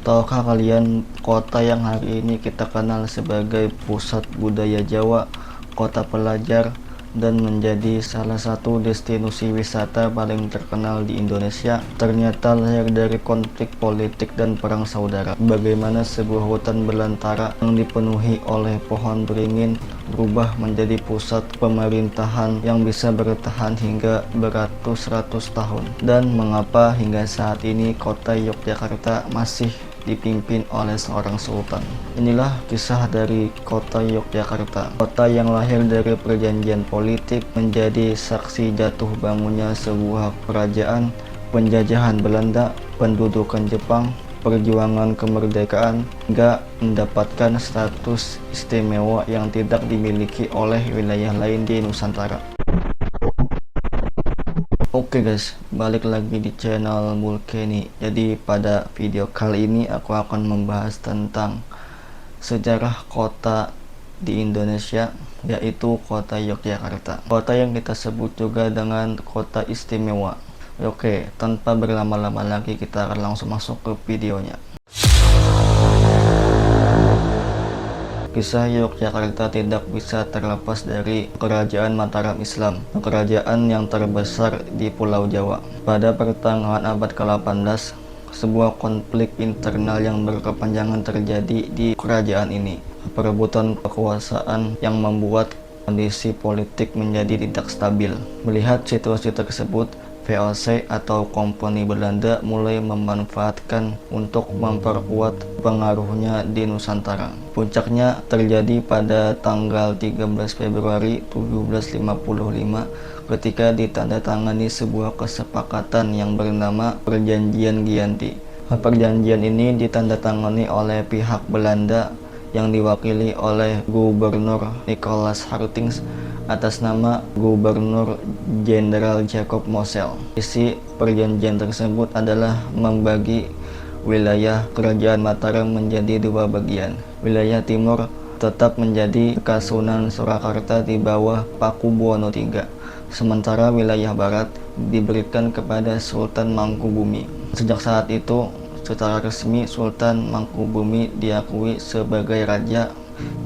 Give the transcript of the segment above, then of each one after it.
Tahukah kalian, kota yang hari ini kita kenal sebagai pusat budaya Jawa, kota pelajar, dan menjadi salah satu destinasi wisata paling terkenal di Indonesia, ternyata lahir dari konflik politik dan perang saudara. Bagaimana sebuah hutan belantara yang dipenuhi oleh pohon beringin berubah menjadi pusat pemerintahan yang bisa bertahan hingga beratus-ratus tahun, dan mengapa hingga saat ini kota Yogyakarta masih dipimpin oleh seorang sultan. Inilah kisah dari kota Yogyakarta, kota yang lahir dari perjanjian politik, menjadi saksi jatuh bangunnya sebuah kerajaan, penjajahan Belanda, pendudukan Jepang, perjuangan kemerdekaan, hingga mendapatkan status istimewa yang tidak dimiliki oleh wilayah lain di Nusantara. Oke guys, balik lagi di channel Mulkeni. Jadi pada video kali ini aku akan membahas tentang sejarah kota di Indonesia, yaitu kota Yogyakarta, kota yang kita sebut juga dengan kota istimewa. Oke, tanpa berlama-lama lagi kita akan langsung masuk ke videonya. Kisah Yogyakarta tidak bisa terlepas dari Kerajaan Mataram Islam, kerajaan yang terbesar di Pulau Jawa. Pada pertengahan abad ke-18, sebuah konflik internal yang berkepanjangan terjadi di kerajaan ini. Perebutan kekuasaan yang membuat kondisi politik menjadi tidak stabil. Melihat situasi tersebut, VOC atau Kompani Belanda mulai memanfaatkan untuk memperkuat pengaruhnya di Nusantara. Puncaknya terjadi pada tanggal 13 Februari 1755 ketika ditandatangani sebuah kesepakatan yang bernama Perjanjian Giyanti. Perjanjian ini ditandatangani oleh pihak Belanda yang diwakili oleh Gubernur Nicholas Hartings atas nama Gubernur Jenderal Jacob Mosel. Isi perjanjian tersebut adalah membagi wilayah Kerajaan Mataram menjadi dua bagian. Wilayah timur tetap menjadi Kasunan Surakarta di bawah Pakubuwono III, sementara wilayah barat diberikan kepada Sultan Mangkubumi. Sejak saat itu, secara resmi Sultan Mangkubumi diakui sebagai raja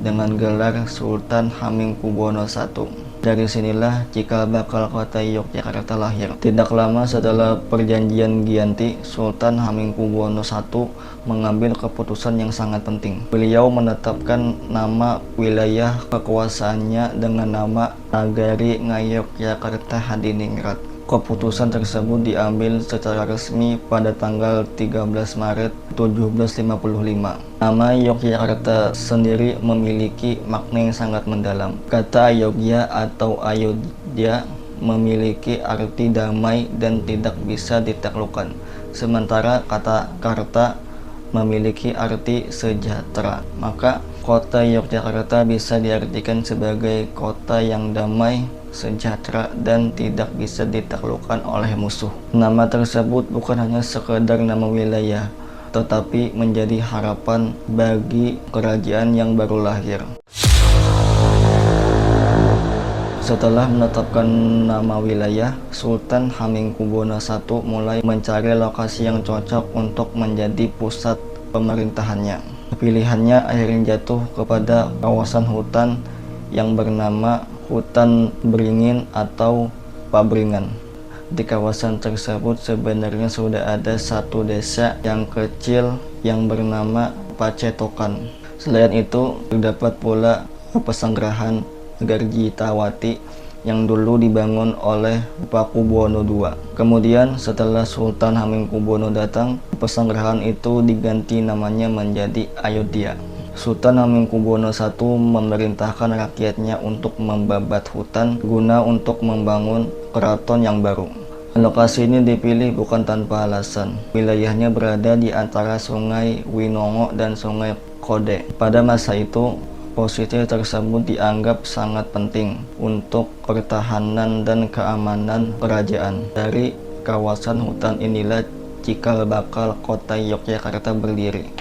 dengan gelar Sultan Hamengkubuwono I. Dari sinilah cikal bakal kota Yogyakarta lahir. Tidak lama setelah Perjanjian Giyanti, Sultan Hamengkubuwono I mengambil keputusan yang sangat penting. Beliau menetapkan nama wilayah kekuasaannya dengan nama Nagari Ngayogyakarta Hadiningrat. Keputusan tersebut diambil secara resmi pada tanggal 13 Maret 1755. Nama Yogyakarta sendiri memiliki makna yang sangat mendalam. Kata Yogya atau Ayodhya memiliki arti damai dan tidak bisa ditaklukkan, sementara kata Karta memiliki arti sejahtera. Maka kota Yogyakarta bisa diartikan sebagai kota yang damai, sejahtera, dan tidak bisa ditaklukkan oleh musuh. Nama tersebut bukan hanya sekedar nama wilayah, tetapi menjadi harapan bagi kerajaan yang baru lahir. Setelah menetapkan nama wilayah, Sultan Hamengkubuwono I mulai mencari lokasi yang cocok untuk menjadi pusat pemerintahannya. Pilihannya akhirnya jatuh kepada kawasan hutan yang bernama Hutan Beringin atau Pabringan. Di kawasan tersebut sebenarnya sudah ada satu desa yang kecil yang bernama Pacetokan. Selain itu, terdapat pula pesanggrahan Garjitawati yang dulu dibangun oleh Pakubuwono II. Kemudian setelah Sultan Hamengkubuwono datang, pesanggrahan itu diganti namanya menjadi Ayodhya. Sultan Hamengkubuwono I memerintahkan rakyatnya untuk membabat hutan guna untuk membangun keraton yang baru. Lokasi ini dipilih bukan tanpa alasan. Wilayahnya berada di antara Sungai Winongo dan Sungai Kode. Pada masa itu, posisi tersebut dianggap sangat penting untuk pertahanan dan keamanan kerajaan. Dari kawasan hutan inilah cikal bakal kota Yogyakarta berdiri.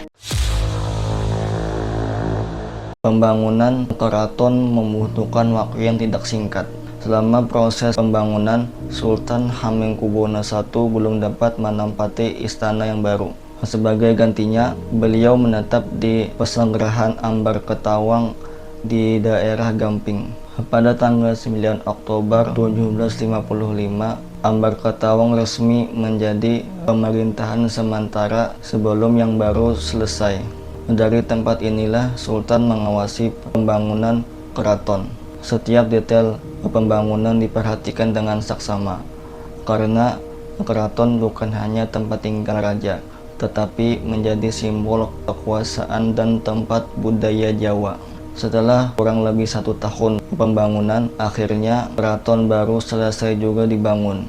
Pembangunan keraton membutuhkan waktu yang tidak singkat. Selama proses pembangunan, Sultan Hamengkubuwono I belum dapat menempati istana yang baru. Sebagai gantinya, beliau menetap di Pesanggerahan Ambar Ketawang di daerah Gamping. Pada tanggal 9 Oktober 1755, Ambar Ketawang resmi menjadi pemerintahan sementara sebelum yang baru selesai. Dari tempat inilah Sultan mengawasi pembangunan keraton. Setiap detail pembangunan diperhatikan dengan saksama, karena keraton bukan hanya tempat tinggal raja, tetapi menjadi simbol kekuasaan dan tempat budaya Jawa. Setelah kurang lebih 1 tahun pembangunan, akhirnya keraton baru selesai juga dibangun.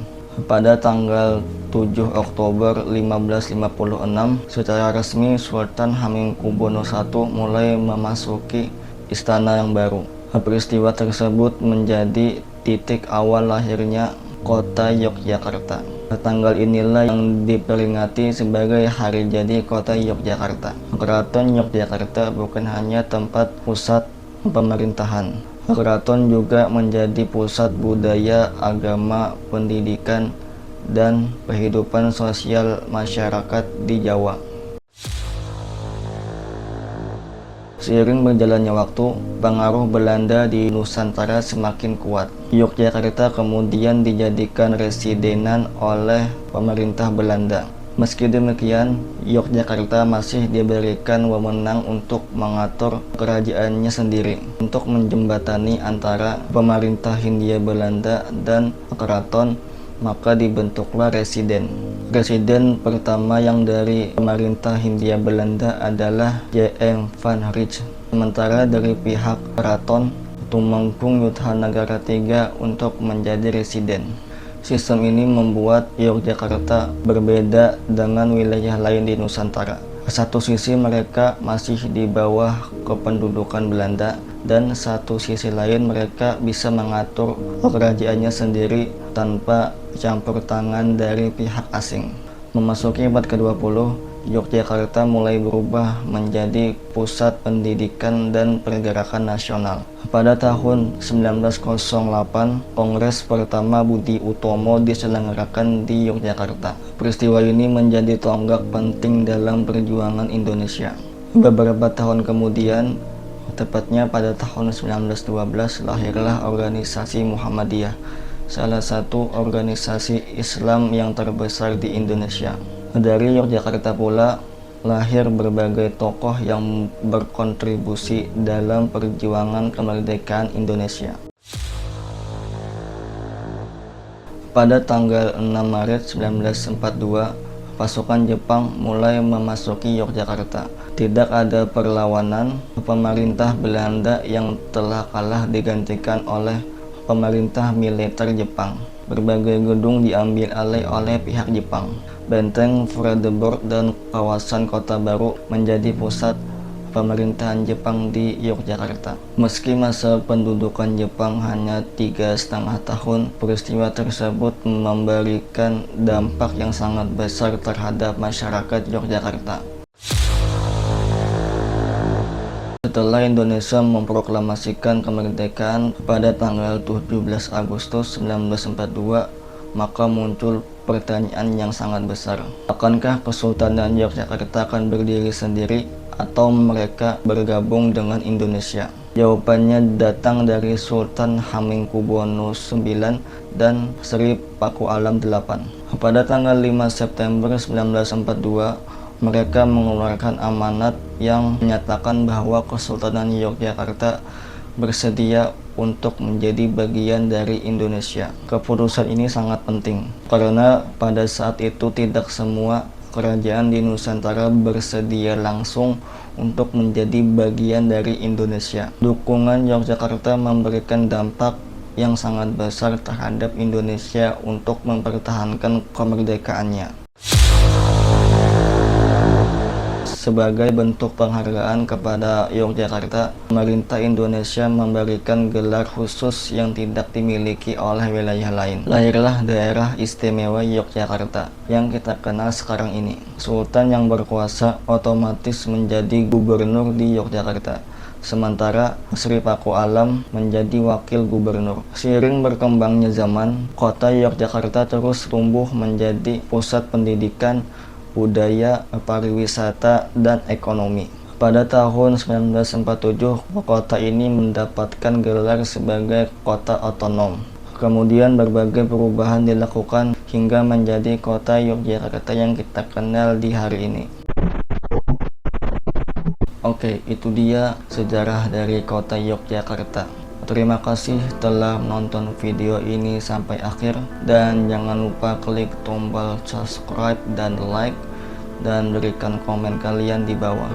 Pada tanggal 7 Oktober 1556, secara resmi Sultan Hamengkubuwono I mulai memasuki istana yang baru. Peristiwa tersebut menjadi titik awal lahirnya kota Yogyakarta. Tanggal inilah yang diperingati sebagai hari jadi kota Yogyakarta. Keraton Yogyakarta bukan hanya tempat pusat pemerintahan. Keraton juga menjadi pusat budaya, agama, pendidikan, dan kehidupan sosial masyarakat di Jawa. Seiring berjalannya waktu, pengaruh Belanda di Nusantara semakin kuat. Yogyakarta kemudian dijadikan residenan oleh pemerintah Belanda. Meski demikian, Yogyakarta masih diberikan wewenang untuk mengatur kerajaannya sendiri. Untuk menjembatani antara pemerintah Hindia Belanda dan keraton, maka dibentuklah residen. Residen pertama yang dari pemerintah Hindia Belanda adalah J.M. van Rijn. Sementara dari pihak keraton, Tumenggung Yudhanagara III untuk menjadi residen. Sistem ini membuat Yogyakarta berbeda dengan wilayah lain di Nusantara. Satu sisi mereka masih di bawah kependudukan Belanda, dan satu sisi lain mereka bisa mengatur kerajaannya sendiri tanpa campur tangan dari pihak asing. Memasuki abad ke-20, Yogyakarta mulai berubah menjadi pusat pendidikan dan pergerakan nasional. Pada tahun 1908, Kongres pertama Budi Utomo diselenggarakan di Yogyakarta. Peristiwa ini menjadi tonggak penting dalam perjuangan Indonesia. Beberapa tahun kemudian, tepatnya pada tahun 1912, lahirlah organisasi Muhammadiyah, salah satu organisasi Islam yang terbesar di Indonesia. Dari Yogyakarta pula lahir berbagai tokoh yang berkontribusi dalam perjuangan kemerdekaan Indonesia. Pada tanggal 6 Maret 1942, pasukan Jepang mulai memasuki Yogyakarta. Tidak ada perlawanan, pemerintah Belanda yang telah kalah digantikan oleh pemerintah militer Jepang. Berbagai gedung diambil alih oleh pihak Jepang. Benteng Fredericburg dan kawasan Kota Baru menjadi pusat pemerintahan Jepang di Yogyakarta. Meski masa pendudukan Jepang hanya 3,5 tahun, peristiwa tersebut memberikan dampak yang sangat besar terhadap masyarakat Yogyakarta. Setelah Indonesia memproklamasikan kemerdekaan pada tanggal 17 Agustus 1945, maka muncul pertanyaan yang sangat besar. Akankah Kesultanan Yogyakarta akan berdiri sendiri atau mereka bergabung dengan Indonesia? Jawabannya datang dari Sultan Hamengkubuwono IX dan Sri Paku Alam VIII. Pada tanggal 5 September 1942, mereka mengeluarkan amanat yang menyatakan bahwa Kesultanan Yogyakarta bersedia untuk menjadi bagian dari Indonesia. Keputusan ini sangat penting karena pada saat itu tidak semua kerajaan di Nusantara bersedia langsung untuk menjadi bagian dari Indonesia. Dukungan Yogyakarta memberikan dampak yang sangat besar terhadap Indonesia untuk mempertahankan kemerdekaannya. Sebagai bentuk penghargaan kepada Yogyakarta, pemerintah Indonesia memberikan gelar khusus yang tidak dimiliki oleh wilayah lain. Lahirlah daerah istimewa Yogyakarta yang kita kenal sekarang ini. Sultan yang berkuasa otomatis menjadi gubernur di Yogyakarta, sementara Sri Paku Alam menjadi wakil gubernur. Seiring berkembangnya zaman, kota Yogyakarta terus tumbuh menjadi pusat pendidikan, budaya, pariwisata, dan ekonomi. Pada tahun 1947, kota ini mendapatkan gelar sebagai kota otonom. Kemudian berbagai perubahan dilakukan hingga menjadi kota Yogyakarta yang kita kenal di hari ini. Oke, itu dia sejarah dari kota Yogyakarta. Terima kasih telah menonton video ini sampai akhir, dan jangan lupa klik tombol subscribe dan like, dan berikan komen kalian di bawah.